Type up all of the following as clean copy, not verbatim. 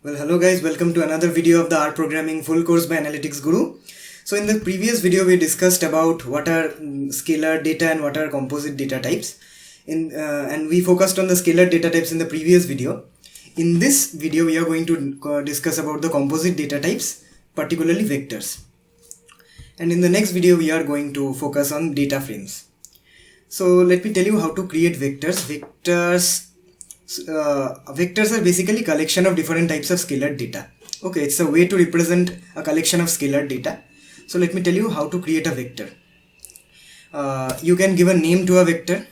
Well, hello guys, welcome to another video of the R Programming full course by Analytics Guru. So in the previous video we discussed about what are scalar data and what are composite data types. And we focused on the scalar data types in the previous video. In this video we are going to discuss about the composite data types, particularly vectors. And in the next video we are going to focus on data frames. So let me tell you how to create vectors. Vectors are basically collection of different types of scalar data. Okay, it's a way to represent a collection of scalar data. So let me tell you how to create a vector. You can give a name to a vector.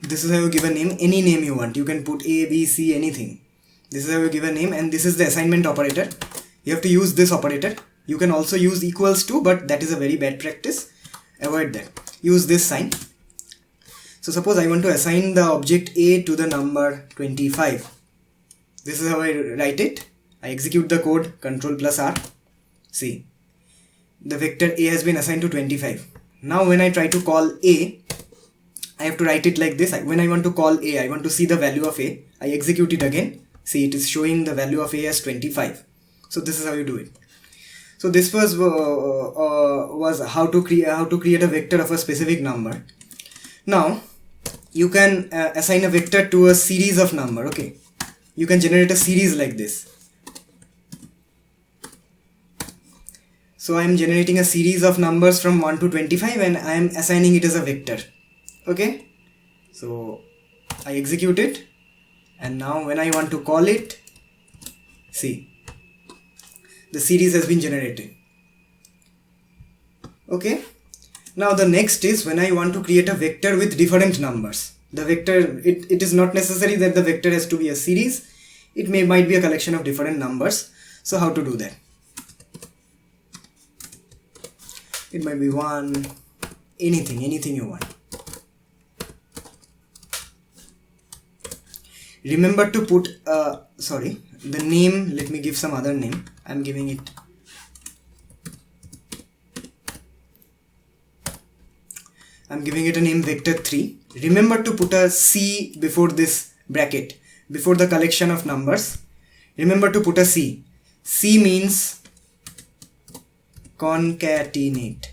This is how you give a name, any name you want. You can put A, B, C, anything. This is how you give a name, and this is the assignment operator. You have to use this operator. You can also use equals to, but that is a very bad practice. Avoid that. Use this sign. So suppose I want to assign the object A to the number 25. This is how I write it. I execute the code, Ctrl plus R. See, the vector A has been assigned to 25. Now when I try to call A, I have to write it like this. When I want to call A, I want to see the value of A. I execute it again. See, it is showing the value of A as 25. So this is how you do it. So this was how to create a vector of a specific number. Now you can assign a vector to a series of number. Okay, you can generate a series like this. So I am generating a series of numbers from 1 to 25 and I am assigning it as a vector. Okay, so I execute it, and now when I want to call it, see, the series has been generated. Okay, now the next is when I want to create a vector with different numbers. The vector, it is not necessary that the vector has to be a series. It might be a collection of different numbers. So how to do that? It might be 1, anything you want. Remember to put the name. Let me give some other name. I'm giving it a name vector3. Remember to put a C before this bracket, before the collection of numbers. Remember to put a C. C means concatenate.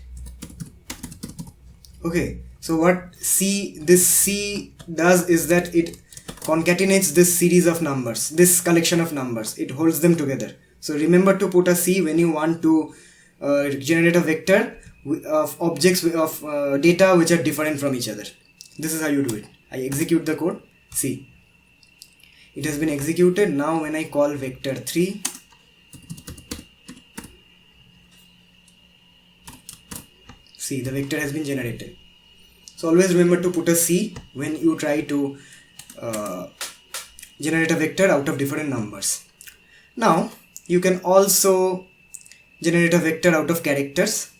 Okay, so what this C does is that it concatenates this series of numbers, this collection of numbers. It holds them together. So remember to put a C when you want to generate a vector of objects of data which are different from each other. This is how you do it. I execute the code. See, it has been executed. Now when I call vector3, see, the vector has been generated. So always remember to put a C when you try to generate a vector out of different numbers. Now you can also generate a vector out of characters.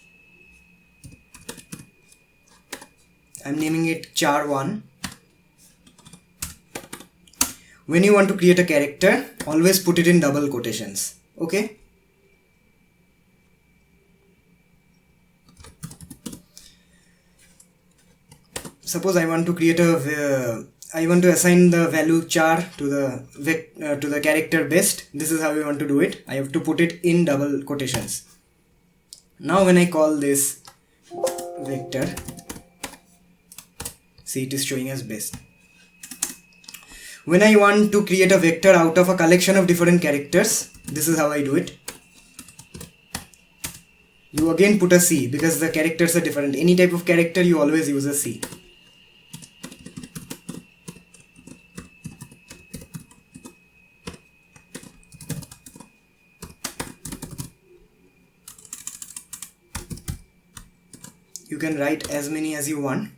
I'm naming it char1. When you want to create a character, always put it in double quotations. Okay, suppose I want to create I want to assign the value char to the character best. This is how we want to do it. I have to put it in double quotations. Now when I call this vector, see, it is showing as best. When I want to create a vector out of a collection of different characters, this is how I do it. You again put a C because the characters are different. Any type of character you always use a C. You can write as many as you want.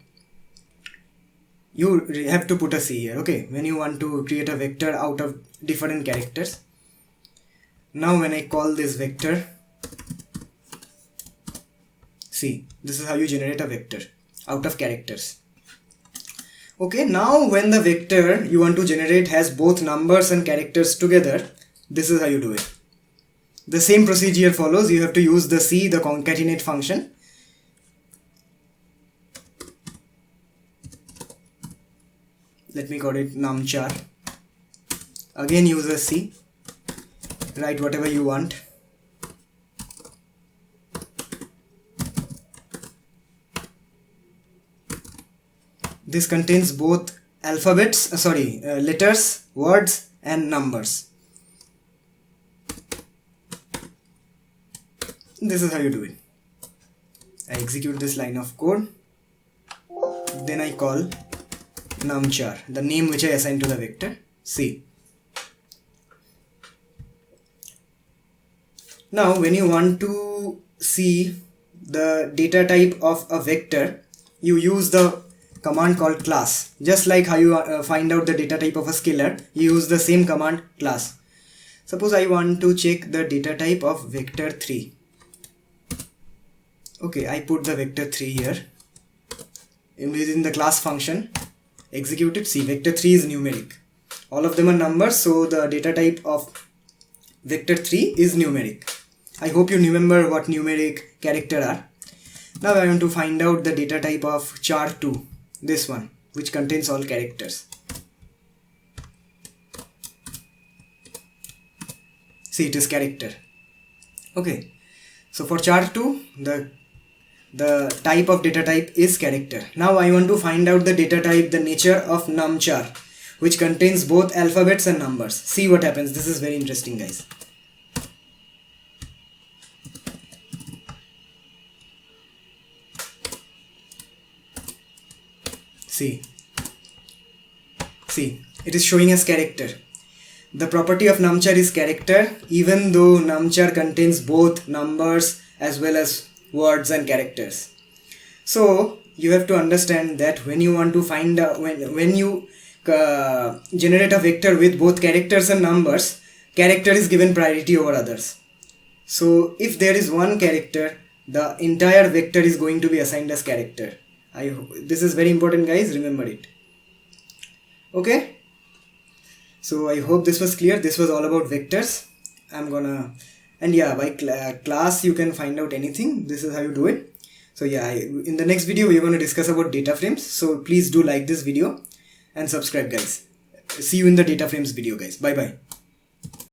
You have to put a C here. Okay, when you want to create a vector out of different characters. Now when I call this vector, see, this is how you generate a vector out of characters. Okay, now when the vector you want to generate has both numbers and characters together, this is how you do it. The same procedure follows. You have to use the C, the concatenate function. Let me call it numchar. Again use a C, write whatever you want. This contains both letters, words and numbers. This is how you do it. I execute this line of code. Then I call numchar, the name which I assigned to the vector C. Now when you want to see the data type of a vector, you use the command called class. Just like how you find out the data type of a scalar, you use the same command class. Suppose I want to check the data type of vector 3. Okay, I put the vector 3 here. Within the class function, execute it. See, vector 3 is numeric. All of them are numbers, so the data type of vector 3 is numeric. I hope you remember what numeric character are. Now I want to find out the data type of char 2, this one, which contains all characters. See, it is character. Okay, so for char 2, the type of data type is character. Now I want to find out the data type, the nature of numchar, which contains both alphabets and numbers. See what happens. This is very interesting, guys. See, it is showing as character. The property of numchar is character, even though numchar contains both numbers as well as words and characters. So you have to understand that when you want to find out, when you generate a vector with both characters and numbers, character is given priority over others. So if there is one character, the entire vector is going to be assigned as character. This is very important, guys, remember it. Okay, so I hope this was clear. This was all about vectors. And yeah, by class you can find out anything. This is how you do it. So yeah, in the next video we are going to discuss about data frames. So please do like this video and subscribe, guys. See you in the data frames video, guys. Bye bye.